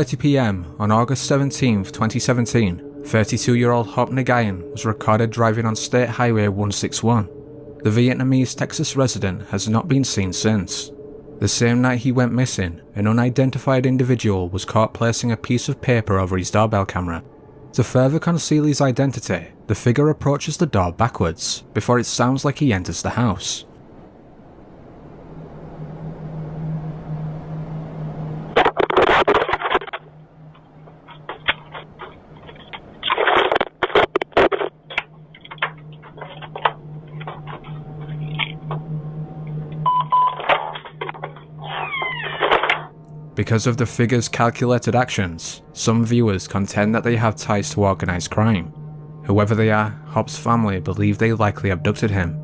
8:30 p.m. on August 17, 2017, 32-year-old Hop Nagayan was recorded driving on State Highway 161. The Vietnamese Texas resident has not been seen since. The same night he went missing, an unidentified individual was caught placing a piece of paper over his doorbell camera. To further conceal his identity, the figure approaches the door backwards, before it sounds like he enters the house. Because of the figure's calculated actions, some viewers contend that they have ties to organised crime. Whoever they are, Hop's family believe they likely abducted him.